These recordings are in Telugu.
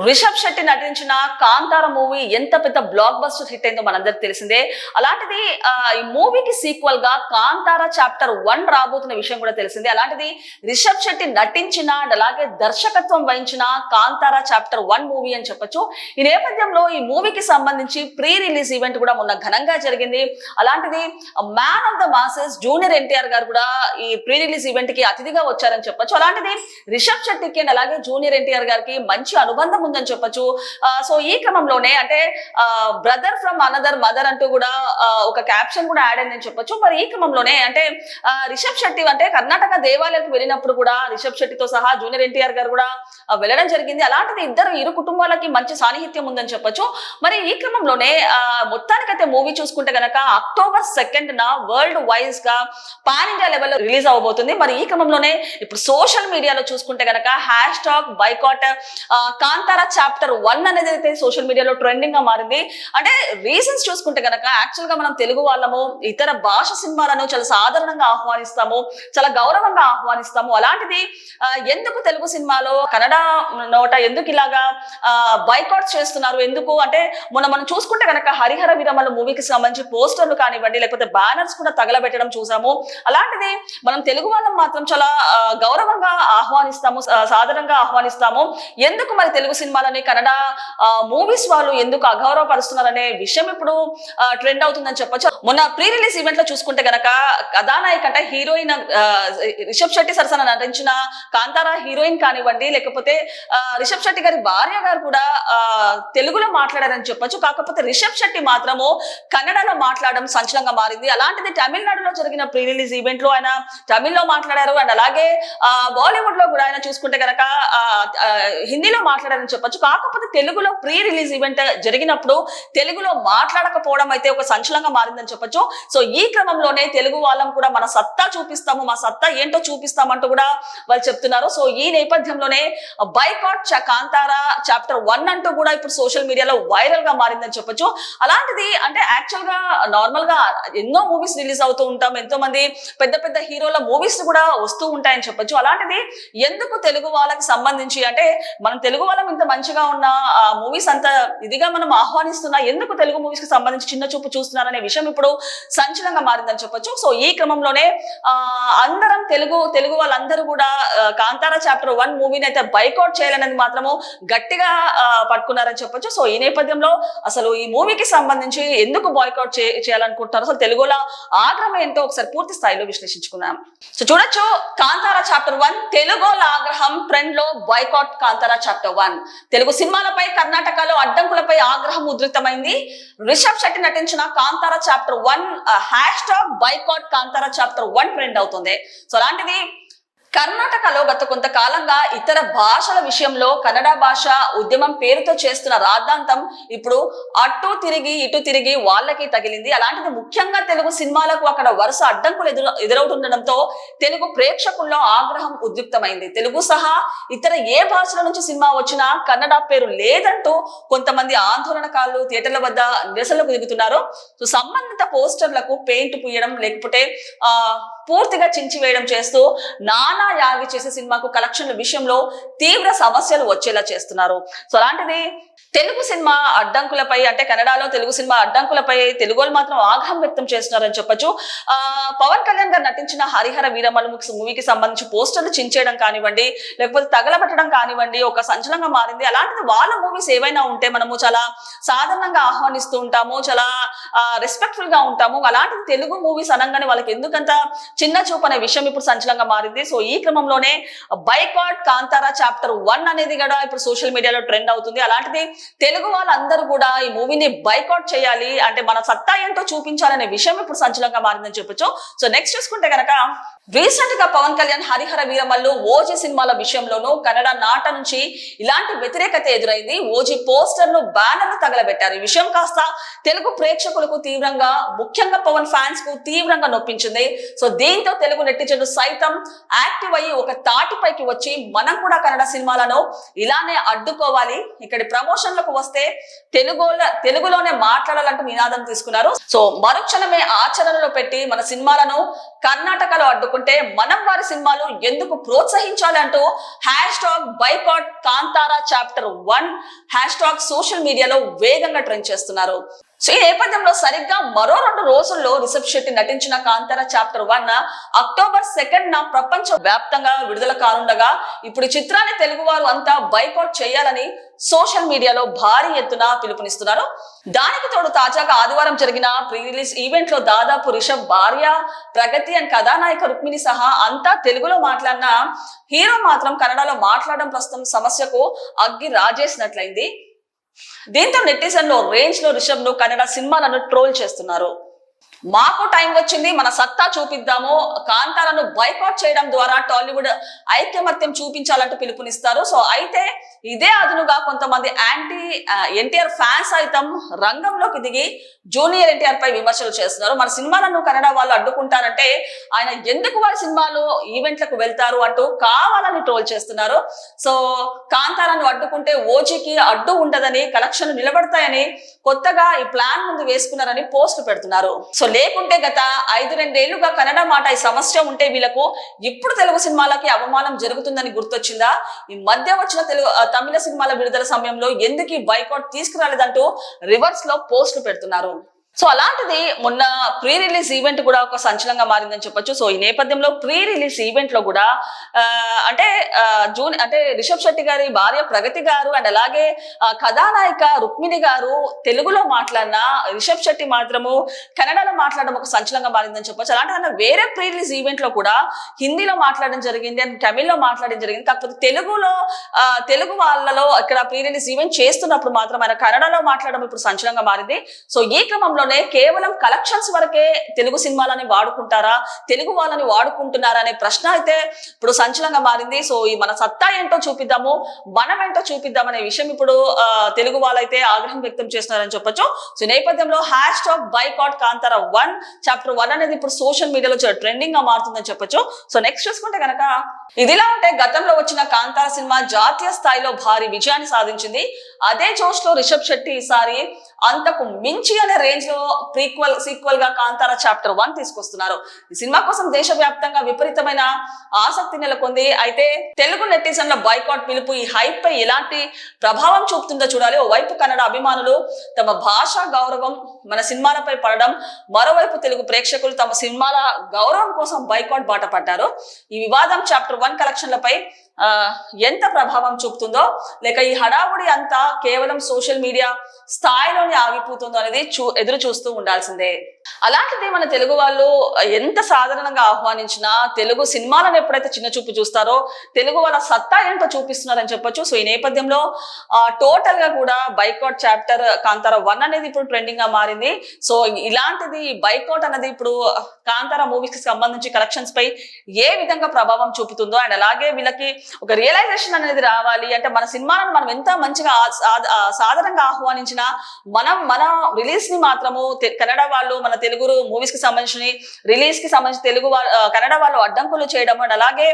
రిషబ్ శెట్టి నటించిన కాంతార మూవీ ఎంత పెద్ద బ్లాక్ బస్టర్ హిట్ అయిందో మనందరికి తెలిసిందే. అలాంటిది ఈ మూవీకి సీక్వెల్ గా కాంతార చాప్టర్ 1 రాబోతున్న విషయం కూడా తెలిసిందే. అలాంటిది రిషబ్ శెట్టి నటించిన అండ్ అలాగే దర్శకత్వం వహించిన కాంతార చాప్టర్ 1 మూవీ అని చెప్పొచ్చు. ఈ నేపథ్యంలో ఈ మూవీకి సంబంధించి ప్రీ రిలీజ్ ఈవెంట్ కూడా మొన్న ఘనంగా జరిగింది. అలాంటిది man of the masses junior NTR గారు కూడా ఈ ప్రీ రిలీజ్ ఈవెంట్ కి అతిథిగా వచ్చారని చెప్పొచ్చు. అలాంటిది రిషబ్ శెట్టికి అండ్ అలాగే జూనియర్ ఎన్టీఆర్ గారికి మంచి అనుబంధం ఉందని చెప్పొచ్చు. సో ఈ క్రమంలోనే అంటే బ్రదర్ ఫ్రమ్ అనదర్ మదర్ అంటూ కూడా ఒక క్యాప్షన్ కూడా యాడ్ అయిందని చెప్పొచ్చు. మరి ఈ క్రమంలోనే అంటే రిషబ్ శెట్టి అంటే కర్ణాటక దేవాలయాలకు వెళ్ళినప్పుడు కూడా రిషబ్ శెట్టితో సహా జూనియర్ ఎన్టీఆర్ గారు కూడా వెళ్ళడం జరిగింది. అలాంటిది ఇరు కుటుంబాలకి మంచి సాన్నిహిత్యం ఉందని చెప్పొచ్చు. మరి ఈ క్రమంలోనే మొత్తానికైతే మూవీ చూసుకుంటే గనక అక్టోబర్ 2న వరల్డ్ వైజ్ గా పాన్ ఇండియా లెవెల్లో రిలీజ్ అవబోతుంది. మరి ఈ క్రమంలోనే ఇప్పుడు సోషల్ మీడియాలో చూసుకుంటే గనక #బైకాట్ కాంతార చాప్టర్ 1 అనేది అయితే సోషల్ మీడియాలో ట్రెండింగ్ గా మారింది. అంటే రీజన్స్ చూసుకుంటే గనక యాక్చువల్ గా మనం తెలుగు వాళ్ళము ఇతర భాష సినిమాలను చాలా సాధారణంగా ఆహ్వానిస్తాము, చాలా గౌరవంగా ఆహ్వానిస్తాము. అలాంటిది ఎందుకు తెలుగు సినిమాలో కన్నడ నోట ఎందుకు ఇలాగా బైకాట్ చేస్తున్నారు, ఎందుకు అంటే మనం చూసుకుంటే గనక హరిహర వీరమల్లు మూవీకి సంబంధించి పోస్టర్లు కానివ్వండి లేకపోతే బ్యానర్స్ కూడా తగలబెట్టడం చూసాము. అలాంటిది మనం తెలుగు వాళ్ళం మాత్రం చాలా గౌరవంగా ఆహ్వానిస్తాము, సాధారణంగా ఆహ్వానిస్తాము. ఎందుకు మరి తెలుగు సినిమాలని కన్నడ మూవీస్ వాళ్ళు ఎందుకు అగౌరవపరుస్తున్నారనే విషయం ఇప్పుడు ట్రెండ్ అవుతుందని చెప్పొచ్చు. మొన్న ప్రీ రిలీజ్ ఈవెంట్ లో చూసుకుంటే గనక కథానాయక అంటే హీరోయిన్ రిషబ్ శెట్టి సరసన నటించిన కాంతార హీరోయిన్ కానివ్వండి లేకపోతే రిషబ్ శెట్టి గారి భార్య గారు కూడా తెలుగులో మాట్లాడారని చెప్పొచ్చు. కాకపోతే రిషబ్ శెట్టి మాత్రము కన్నడలో మాట్లాడడం సంచలనంగా మారింది. అలాంటిది తమిళనాడులో జరిగిన ప్రీ రిలీజ్ ఈవెంట్ లో ఆయన తమిళ్లో మాట్లాడారు అండ్ అలాగే బాలీవుడ్ లో కూడా ఆయన చూసుకుంటే గనక హిందీలో మాట్లాడారని చెప్పొచ్చు. కాకపోతే తెలుగులో ప్రీ రిలీజ్ ఈవెంట్ జరిగినప్పుడు తెలుగులో మాట్లాడకపోవడం అయితే ఒక సంచలనంగా మారిందని చెప్పొచ్చు. సో ఈ క్రమంలోనే తెలుగు వాళ్ళం కూడా మన సత్తా చూపిస్తాము, మా సత్తా ఏంటో చూపిస్తామంటూ కూడా వాళ్ళు చెప్తున్నారు. సో ఈ నేపథ్యంలోనే బైకాట్ కాంతార చాప్టర్ 1 అంటూ కూడా ఇప్పుడు సోషల్ మీడియాలో వైరల్ గా మారిందని చెప్పొచ్చు. అలాంటిది అంటే యాక్చువల్ గా నార్మల్ గా ఎన్నో మూవీస్ రిలీజ్ అవుతూ ఉంటాం, ఎంతో మంది పెద్ద పెద్ద హీరోల మూవీస్ కూడా వస్తూ ఉంటాయని చెప్పొచ్చు. అలాంటిది ఎందుకు తెలుగు వాళ్ళకి సంబంధించి అంటే మనం తెలుగు వాళ్ళం ఇంత మంచిగా ఉన్న మూవీస్ అంత ఇదిగా మనం ఆహ్వానిస్తున్నా ఎందుకు తెలుగు మూవీస్ కి సంబంధించి చిన్న చూపు చూస్తున్నారనే విషయం ఇప్పుడు సంచలనంగా మారిందని చెప్పొచ్చు. సో ఈ క్రమంలోనే అందరం తెలుగు వాళ్ళందరూ కూడా కాంతార చాప్టర్ 1 మూవీని అయితే బైకాట్ చేయాలనేది మాత్రము గట్టిగా పట్టుకున్నారని చెప్పొచ్చు. సో ఈ నేపథ్యంలో అసలు ఈ మూవీకి సంబంధించి ఎందుకు బాయ్కాట్ చేయాలనుకుంటున్నారు, అసలు తెలుగుల ఆగ్రహం ఏంటో ఒకసారి పూర్తి స్థాయిలో విశ్లేషించుకుందాం. సో చూడొచ్చు, కాంతార చాప్టర్ 1 తెలుగుల ఆగ్రహం ట్రెండ్ లో బైకాట్ కాంతార చాప్టర్ 1. తెలుగు సినిమాలపై కర్ణాటకలో అడ్డంకులపై ఆగ్రహం ఉధృతమైంది. రిషబ్ శెట్టి నటించిన Kantara chapter 1 #boycott Kantara chapter 1 trend అవుతుంది. సో అలాంటిది కర్ణాటకలో గత కొంతకాలంగా ఇతర భాషల విషయంలో కన్నడ భాష ఉద్యమం పేరుతో చేస్తున్న రాద్ధాంతం ఇప్పుడు అటు తిరిగి ఇటు తిరిగి వాళ్ళకి తగిలింది. అలాంటిది ముఖ్యంగా తెలుగు సినిమాలకు అక్కడ వరుస అడ్డంకులు ఎదురవుతుండడంతో తెలుగు ప్రేక్షకుల్లో ఆగ్రహం ఉద్రిక్తమైంది. తెలుగు సహా ఇతర ఏ భాషల నుంచి సినిమా వచ్చినా కన్నడ పేరు లేదంటూ కొంతమంది ఆందోళనకారులు థియేటర్ల వద్ద నిరసనలకు దిగుతున్నారు. సో సంబంధిత పోస్టర్లకు పెయింట్ పూయడం లేకపోతే పూర్తిగా చించివేయడం చేస్తూ నానా యాగి చేసే సినిమాకు కలెక్షన్ల విషయంలో తీవ్ర సమస్యలు వచ్చేలా చేస్తున్నారు. సో అలాంటిది తెలుగు సినిమా అడ్డంకులపై అంటే కన్నడలో తెలుగు సినిమా అడ్డంకులపై తెలుగు వాళ్ళు మాత్రం ఆగ్రహం వ్యక్తం చేస్తున్నారని చెప్పొచ్చు. పవన్ కళ్యాణ్ గారు నటించిన హరిహర వీరమల్లు మూవీకి సంబంధించి పోస్టర్లు చించేయడం కానివ్వండి లేకపోతే తగలబెట్టడం కానివ్వండి ఒక సంచలనంగా మారింది. అలాంటిది వాళ్ళ మూవీస్ ఏవైనా ఉంటే మనము చాలా సాధారణంగా ఆహ్వానిస్తూ ఉంటాము, చాలా రెస్పెక్ట్ఫుల్ గా ఉంటాము. అలాంటిది తెలుగు మూవీస్ అనగానే వాళ్ళకి ఎందుకంత చిన్న చూపు అనే విషయం ఇప్పుడు సంచలనంగా మారింది. సో ఈ క్రమంలోనే బైకాట్ కాంతార చాప్టర్ 1 అనేది కూడా ఇప్పుడు సోషల్ మీడియాలో ట్రెండ్ అవుతుంది. అలాంటిది తెలుగు వాళ్ళందరూ కూడా ఈ మూవీని బైకాట్ చేయాలి అంటే మన సత్తా ఏంటో చూపించాలనే విషయం ఇప్పుడు సంచలనంగా మారిందని చెప్పొచ్చు. సో నెక్స్ట్ చూసుకుంటే గనక రీసెంట్ గా పవన్ కళ్యాణ్ హరిహర వీరమల్లు ఓజీ సినిమాల విషయంలోనూ కన్నడ నాట నుంచి ఇలాంటి వ్యతిరేకత ఎదురైంది. ఓజీ పోస్టర్లు బ్యానర్లు తగలబెట్టారు. ఈ విషయం కాస్త తెలుగు ప్రేక్షకులకు తీవ్రంగా ముఖ్యంగా పవన్ ఫ్యాన్స్ కు తీవ్రంగా నొప్పించింది. సో దీంతో తెలుగు నెటిజన్లు సైతం యాక్టివ్ అయ్యి ఒక తాటిపైకి వచ్చి మనం కూడా కన్నడ సినిమాలను ఇలానే అడ్డుకోవాలి, ఇక్కడి ప్రమోషన్ ఆలోచనలకు వస్తే తెలుగులోనే మాట్లాడాలంటూ నినాదం తీసుకున్నారు. సో మరుక్షణమే ఆచరణలో పెట్టి మన సినిమాలను కర్ణాటకలో అడ్డుకుంటే మనం వారి సినిమాలు ఎందుకు ప్రోత్సహించాలి అంటూ #boycott Kantara chapter 1 hash social మీడియాలో వేగంగా ట్రెండ్ చేస్తున్నారు. సో ఈ నేపథ్యంలో సరిగ్గా మరో 2 రోజుల్లో రిషబ్ శెట్టి నటించిన కాంతారా చాప్టర్ 1 అక్టోబర్ 2న ప్రపంచ వ్యాప్తంగా విడుదల కానుండగా ఇప్పుడు చిత్రాన్ని తెలుగు వారు అంతా బైకాట్ చేయాలని సోషల్ మీడియాలో భారీ ఎత్తున పిలుపునిస్తున్నారు. దానికి తోడు తాజాగా ఆదివారం జరిగిన ప్రీ రిలీజ్ ఈవెంట్ లో దాదాపు రిషబ్ భార్య ప్రగతి అండ్ కథానాయక రుక్మిణి సహా అంతా తెలుగులో మాట్లాడిన హీరో మాత్రం కన్నడలో మాట్లాడడం ప్రస్తుతం సమస్యకు అగ్గి రాజేసినట్లయింది. దీంతో నెటిజన్లో రేంజ్ లో రిషబ్ ను కన్నడ సినిమాలను ట్రోల్ చేస్తున్నారు. మాకు టైం వచ్చింది, మన సత్తా చూపిద్దాము, కాంతారాను బైకాట్ చేయడం ద్వారా టాలీవుడ్ ఐక్యమత్యం చూపించాలంటూ పిలుపునిస్తారు. సో అయితే ఇదే అదునుగా కొంతమంది యాంటీ ఎన్టీఆర్ ఫ్యాన్స్ సైతం రంగంలోకి దిగి జూనియర్ ఎన్టీఆర్ పై విమర్శలు చేస్తున్నారు. మన సినిమాలను కన్నడ వాళ్ళు అడ్డుకుంటారంటే ఆయన ఎందుకు వారి సినిమాలు ఈవెంట్లకు వెళ్తారు అంటూ కావాలని ట్రోల్ చేస్తున్నారు. సో కాంతారాను అడ్డుకుంటే ఓజీకి అడ్డు ఉండదని, కలెక్షన్లు నిలబడతాయని కొత్తగా ఈ ప్లాన్ ముందు వేసుకున్నారని పోస్టులు పెడుతున్నారు. సో లేకుంటే గత 5-2 ఏళ్లుగా కన్నడ మాట ఈ సమస్య ఉంటే వీళ్ళకు ఇప్పుడు తెలుగు సినిమాలకి అవమానం జరుగుతుందని గుర్తొచ్చిందా? ఈ మధ్య వచ్చిన తమిళ సినిమాల విడుదల సమయంలో ఎందుకు ఈ బైకాట్ తీసుకురాలేదంటూ రివర్స్ లో పోస్టులు పెడుతున్నారు. సో అలాంటిది మొన్న ప్రీ రిలీజ్ ఈవెంట్ కూడా ఒక సంచలనంగా మారిందని చెప్పొచ్చు. సో ఈ నేపథ్యంలో ప్రీ రిలీజ్ ఈవెంట్ లో కూడా అంటే రిషబ్ శెట్టి గారి భార్య ప్రగతి గారు అండ్ అలాగే కథానాయిక రుక్మిణి గారు తెలుగులో మాట్లాడిన రిషబ్ శెట్టి మాత్రము కన్నడలో మాట్లాడడం ఒక సంచలనంగా మారిందని చెప్పొచ్చు. అలాంటి వేరే ప్రీ రిలీజ్ ఈవెంట్ లో కూడా హిందీలో మాట్లాడడం జరిగింది అండ్ తమిళ్లో మాట్లాడడం జరిగింది. కాకపోతే తెలుగు వాళ్ళలో ఇక్కడ ప్రీ రిలీజ్ ఈవెంట్ చేస్తున్నప్పుడు మాత్రం ఆయన కన్నడలో మాట్లాడడం ఇప్పుడు సంచలనంగా మారింది. సో ఈ క్రమంలో కేవలం కలెక్షన్స్ వరకే తెలుగు సినిమాలని వాడుకుంటారా, తెలుగు వాళ్ళని వాడుకుంటున్నారా అనే ప్రశ్న అయితే ఇప్పుడు సంచలనంగా మారింది. సో ఈ మన సత్తా ఏంటో చూపిద్దాము, మనం ఏంటో చూపిద్దాం అనే విషయం ఇప్పుడు తెలుగు వాళ్ళైతే ఆగ్రహం వ్యక్తం చేస్తున్నారని చెప్పొచ్చు. సో నేపథ్యంలో #బైకాట్ కాంతారా 1 చాప్టర్ 1 అనేది ఇప్పుడు సోషల్ మీడియాలో ట్రెండింగ్ గా మారుతుందని చెప్పొచ్చు. సో నెక్స్ట్ చూసుకుంటే కనుక ఇదిలా ఉంటే గతంలో వచ్చిన కాంతారా సినిమా జాతీయ స్థాయిలో భారీ విజయాన్ని సాధించింది. అదే జోష్ లో రిషబ్ శెట్టి ఈసారి అంతకు మించి అనే రేంజ్ లో సీక్వెల్ గా కాంతారా చాప్టర్ 1 తీసుకొస్తున్నారు. ఈ సినిమా కోసం దేశవ్యాప్తంగా విపరీతమైన ఆసక్తి నెలకొంది. అయితే తెలుగు నెటిజన్ల బైకాట్ పిలుపు ఈ హైప్ పై ఎలాంటి ప్రభావం చూపుతుందో చూడాలి. ఓవైపు కన్నడ అభిమానులు తమ భాషా గౌరవం మన సినిమాలపై పడడం, మరోవైపు తెలుగు ప్రేక్షకులు తమ సినిమాల గౌరవం కోసం బైకాట్ బాట పడ్డారు. ఈ వివాదం చాప్టర్ 1 కలెక్షన్లపై ఎంత ప్రభావం చూపుతుందో, లేక ఈ హడావుడి అంతా కేవలం సోషల్ మీడియా స్థాయిలోనే ఆగిపోతుందో అనేది ఎదురు చూస్తూ ఉండాల్సిందే. అలాంటిది మన తెలుగు వాళ్ళు ఎంత సాధారణంగా ఆహ్వానించినా తెలుగు సినిమాలను ఎప్పుడైతే చిన్న చూపు చూస్తారో తెలుగు వాళ్ళ సత్తా ఏంటో చూపిస్తున్నారని చెప్పొచ్చు. సో ఈ నేపథ్యంలో టోటల్ గా కూడా బైకాట్ చాప్టర్ కాంతారా 1 అనేది ఇప్పుడు ట్రెండింగ్ గా మారింది. సో ఇలాంటిది బైకాట్ అనేది ఇప్పుడు కాంతారా మూవీస్ కి సంబంధించి కలెక్షన్స్ పై ఏ విధంగా ప్రభావం చూపుతుందో అండ్ అలాగే వీళ్ళకి ఒక రియలైజేషన్ అనేది రావాలి. అంటే మన సినిమాలను మనం ఎంత మంచిగా సాధారణంగా ఆహ్వానించినా మన రిలీజ్ ని మాత్రము కన్నడ వాళ్ళు మన తెలుగు మూవీస్ కి సంబంధించి రిలీజ్ కి సంబంధించి కన్నడ వాళ్ళు అడ్డంకులు చేయడం అండ్ అలాగే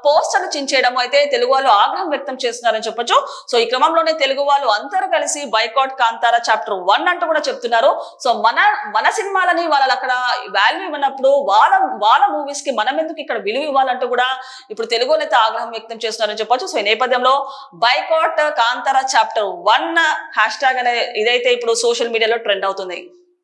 పోస్టర్లు చించేయడం అయితే తెలుగు వాళ్ళు ఆగ్రహం వ్యక్తం చేస్తున్నారని చెప్పొచ్చు. సో ఈ క్రమంలోనే తెలుగు వాళ్ళు అందరూ కలిసి బైకాట్ కాంతారా చాప్టర్ 1 అంటూ కూడా చెప్తున్నారు. సో మన సినిమాలని వాళ్ళు అక్కడ వాల్యూ ఇవ్వనప్పుడు వాళ్ళ మూవీస్ కి మనం ఎందుకు ఇక్కడ విలువ ఇవ్వాలంటూ కూడా ఇప్పుడు తెలుగు వాళ్ళు అయితే ఆగ్రహం వ్యక్తం చేస్తున్నారని చెప్పొచ్చు. సో ఈ నేపథ్యంలో boycott Kantara chapter 1 hash tag అనే ఇదైతే ఇప్పుడు సోషల్ మీడియాలో ట్రెండ్ అవుతుంది.